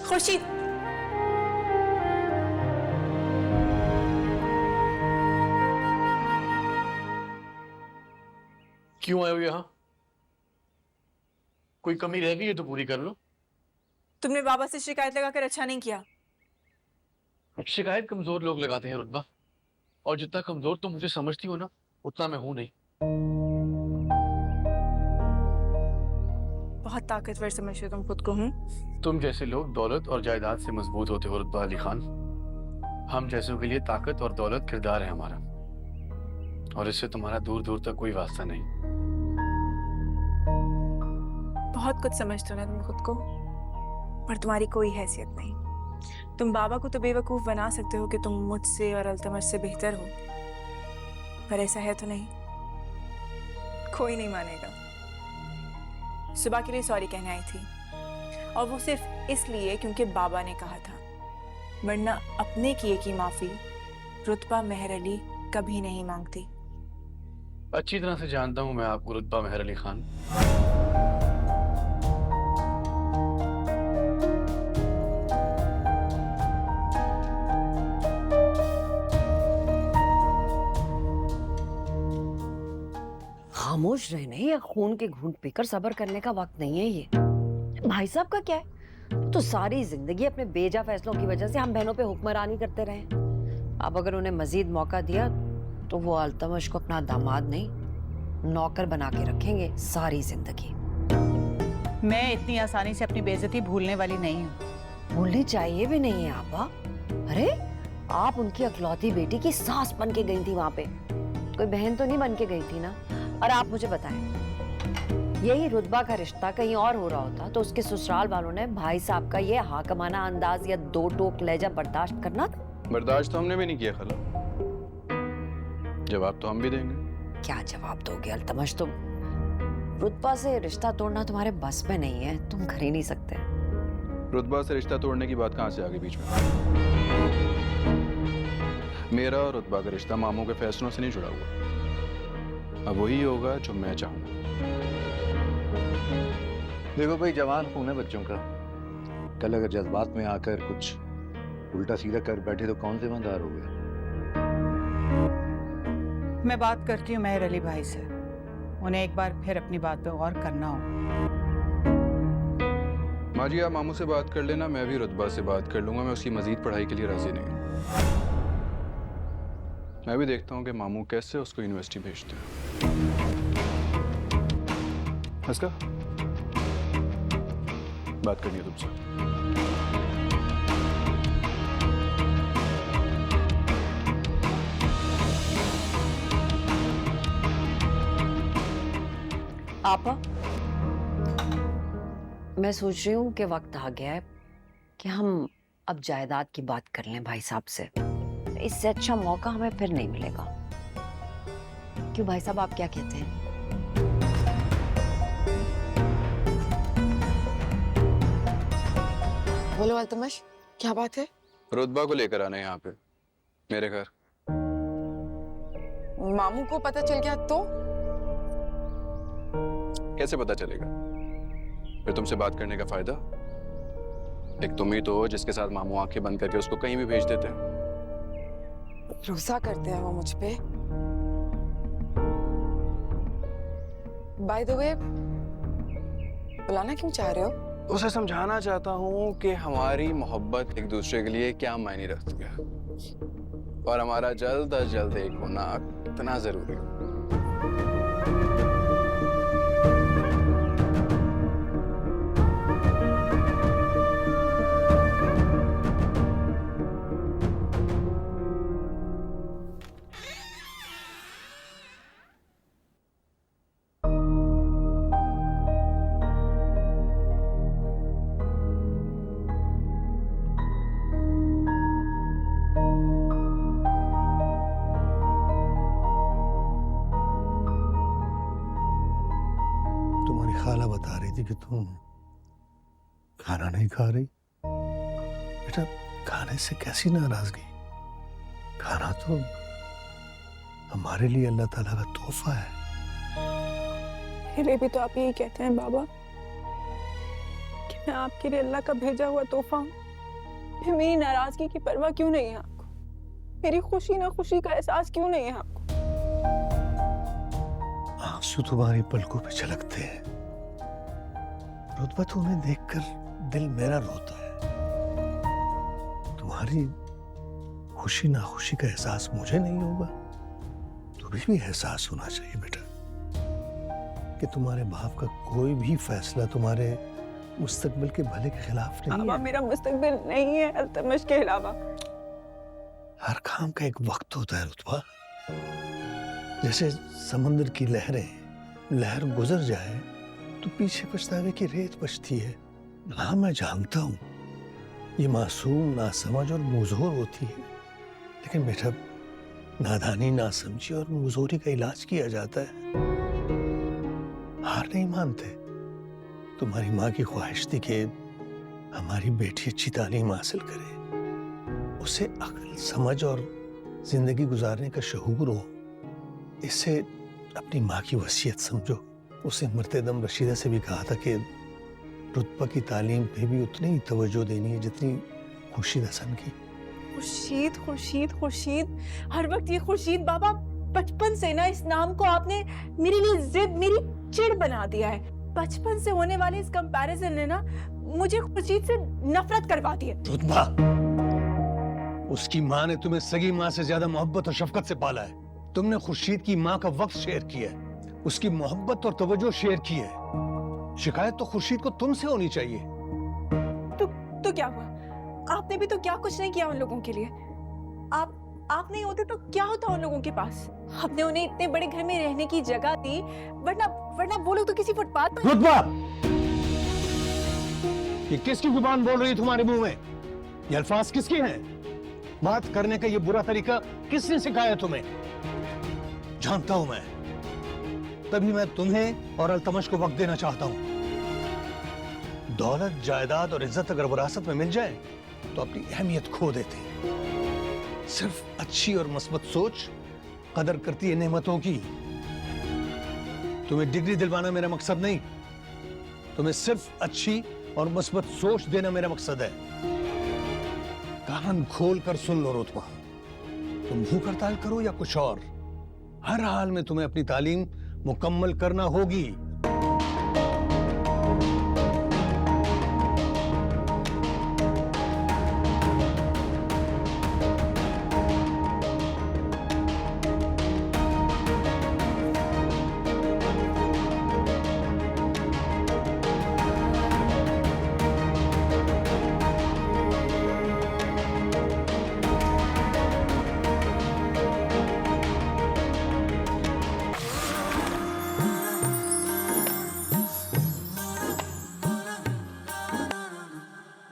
खुर्शीद, क्यों आए हो यहाँ? कोई कमी रह गई है तो पूरी कर लो। तुमने बाबा से शिकायत लगाकर अच्छा नहीं किया। शिकायत कमजोर लोग लगाते हैं रुतबा, और जितना कमजोर तुम मुझे समझती हो ना, उतना मैं हूं नहीं। बहुत ताकतवर समझते हो तुम खुद को। हूँ तुम जैसे लोग दौलत और जायदाद से मजबूत होते हो रुतबा अली खान। हम जैसों के लिए ताकत और दौलत किरदार है हमारा, और इससे तुम्हारा दूर दूर तक कोई वास्ता नहीं। बहुत कुछ समझते हो ना तुम खुद को, पर तुम्हारी कोई हैसियत नहीं। तुम बाबा को तो बेवकूफ बना सकते हो कि तुम मुझसे और अल्तमश से बेहतर हो, पर ऐसा है तो नहीं। कोई नहीं मानेगा। सुबह के लिए सॉरी कहने आई थी, और वो सिर्फ इसलिए क्योंकि बाबा ने कहा था, वरना अपने किए की माफी रुतबा मेहर अली कभी नहीं मांगती। अच्छी तरह से जानता हूं मैं आपको रुतबा मेहर अली खान। खामोश रहने या खून के घूंट पीकर सब्र करने का वक्त नहीं है ये। भाई साहब का क्या है, तो सारी जिंदगी अपने बेजा फैसलों की वजह से हम बहनों पे हुक्मरानी करते रहे। अब अगर उन्हें मजीद मौका दिया तो वो अल्तमश को अपना दामाद नहीं, नौकर बना के रखेंगे सारी जिंदगी। मैं इतनी आसानी से अपनी बेइज्जती भूलने वाली नहीं हूँ। भूलनी चाहिए भी नहीं है आपा। अरे आप उनकी अकलौती बेटी की सास बन के गई थी वहां पे, कोई बहन तो नहीं बन के गई थी ना। और आप मुझे बताएं, यही रुतबा का रिश्ता कहीं और हो रहा होता तो उसके ससुराल वालों ने भाई साहब का ये हाकमाना अंदाज या दो टोक लहजा बर्दाश्त करना था? बर्दाश्त तो हमने भी नहीं किया खाला। जवाब तो हम भी देंगे। क्या जवाब दोगे अल्तमश? तुम रुतबा से रिश्ता तोड़ना तुम्हारे बस में नहीं है, तुम कर ही नहीं सकते। रुतबा से रिश्ता तोड़ने की बात कहाँ से आ गई बीच में? मेरा और रुतबा का रिश्ता मामू के फैसलों से नहीं जुड़ा हुआ। अब वही होगा जो मैं चाहूंगा। देखो भाई, जवान खून है बच्चों का। कल अगर जज्बात में आकर कुछ उल्टा सीधा कर बैठे तो कौन जिम्मेदार हो गए? मैं बात करती हूँ मेहर अली भाई से, उन्हें एक बार फिर अपनी बात पे गौर करना हो। माँ जी, आप मामू से बात कर लेना, मैं भी रुतबा से बात कर लूंगा। मैं उसकी मजीद पढ़ाई के लिए राजी नहीं हूँ। मैं भी देखता हूँ कि मामू कैसे उसको यूनिवर्सिटी भेजते हैं। हंसका, बात करनी है तुमसे। आपा, मैं सोच रही हूँ कि वक्त आ गया है कि हम अब जायदाद की बात कर लें भाई साहब से। इससे अच्छा मौका हमें फिर नहीं मिलेगा। क्यों भाई साहब, आप क्या कहते हैं? बोलो अल्तमश, क्या बात है? रुतबा को लेकर आना है यहाँ पे मेरे घर। मामू को पता चल गया तो? कैसे पता चलेगा? फिर तुमसे बात करने का फायदा? एक तुम ही तो हो जिसके साथ मामू आंखें बंद करके उसको कहीं भी भेज देते हैं। भरोसा करते हैं वो मुझ पे। बाय द वे, बुलाना क्यों चाह रहे हो? उसे समझाना चाहता हूँ कि हमारी मोहब्बत एक दूसरे के लिए क्या मायने रखती है, और हमारा जल्द अज जल्द एक होना इतना जरूरी है। खाला बता रही थी कि तुम खाना नहीं खा रही। बेटा, खाने से कैसी नाराजगी? खाना तो हमारे लिए अल्लाह ताला का तोहफा है। मेरे भी तो आप यही कहते हैं बाबा कि मैं आपके लिए अल्लाह का भेजा हुआ तोहफा हूँ। फिर मेरी नाराजगी की परवाह क्यों नहीं है आपको? मेरी खुशी ना खुशी का एहसास क्यों नहीं है आपको? आंसू तुम्हारी पलकों पे छलकते हैं। रुतबा तो उन्हें देखकर दिल मेरा रोता है। तुम्हारी खुशी ना खुशी का एहसास मुझे नहीं होगा, तुम्हें भी एहसास होना चाहिए बेटा कि तुम्हारे बाप का कोई भी फैसला तुम्हारे मुस्तकबिल के भले के खिलाफ नहीं बाबा है। मेरा मुस्तकबिल नहीं है अल्तमश के अलावा। हर काम का एक वक्त होता है रुतबा। जैसे समंदर की लहरें, लहर गुजर जाए तो पीछे पछतावे की रेत बचती है। हाँ मैं जानता हूँ ये मासूम, नासमझ और मुजोर होती है, लेकिन बेटा नादानी, नासमझी और मुजोरी का इलाज किया जाता है। हार नहीं मानते। तुम्हारी माँ की ख्वाहिश थी कि हमारी बेटी अच्छी तालीम हासिल करे, उसे अक्ल, समझ और जिंदगी गुजारने का शऊर हो। इसे अपनी माँ की वसीयत समझो। उसे मरते दम रशीदा से भी कहा था कि रुतबा की तालीम पे भी उतनी ही तवज्जो देनी है जितनी खुर्शीद हसन की। खुर्शीद, खुर्शीद, खुर्शीद, हर वक्त ये खुर्शीद। बाबा बचपन से ना इस नाम को आपने मेरे लिए जिद, मेरी चिढ़ बना दिया है। बचपन से होने वाले इस कंपैरिजन ने ना मुझे खुर्शीद से नफरत करवा दी है। रुतबा, उसकी माँ ने तुम्हें सगी माँ से ज्यादा मोहब्बत और शफकत से पाला है। तुमने खुर्शीद की माँ का वक्त शेयर किया है, उसकी मोहब्बत और तवज्जो शेयर की है। शिकायत तो खुर्शीद को तुमसे होनी चाहिए। तो क्या हुआ? आपने भी तो क्या कुछ नहीं किया उन लोगों के लिए। आप नहीं होते तो क्या होता उन लोगों के पास? आपने उन्हें इतने बड़े घर में रहने की जगह दी, वरना वो लोग तो किसी फुटपाथ पर। रुतबा, ये किसकी जुबान बोल रही है तुम्हारे मुंह में? ये अल्फाज किसके हैं? बात करने का ये बुरा तरीका किसने सिखाया तुम्हें? जानता हूं मैं, तभी मैं तुम्हें और अल्तमश को वक्त देना चाहता हूं। दौलत, जायदाद और इज्जत अगर विरासत में मिल जाए तो अपनी अहमियत खो देते हैं। सिर्फ अच्छी और मस्बत सोच कदर करती है नेमतों की। तुम्हें डिग्री दिलवाना मेरा मकसद नहीं, तुम्हें सिर्फ अच्छी और मस्बत सोच देना मेरा मकसद है। कान खोल कर सुन लो रुतबा, तुम भूख हड़ताल करो या कुछ और, हर हाल में तुम्हें अपनी तालीम मुकम्मल करना होगी।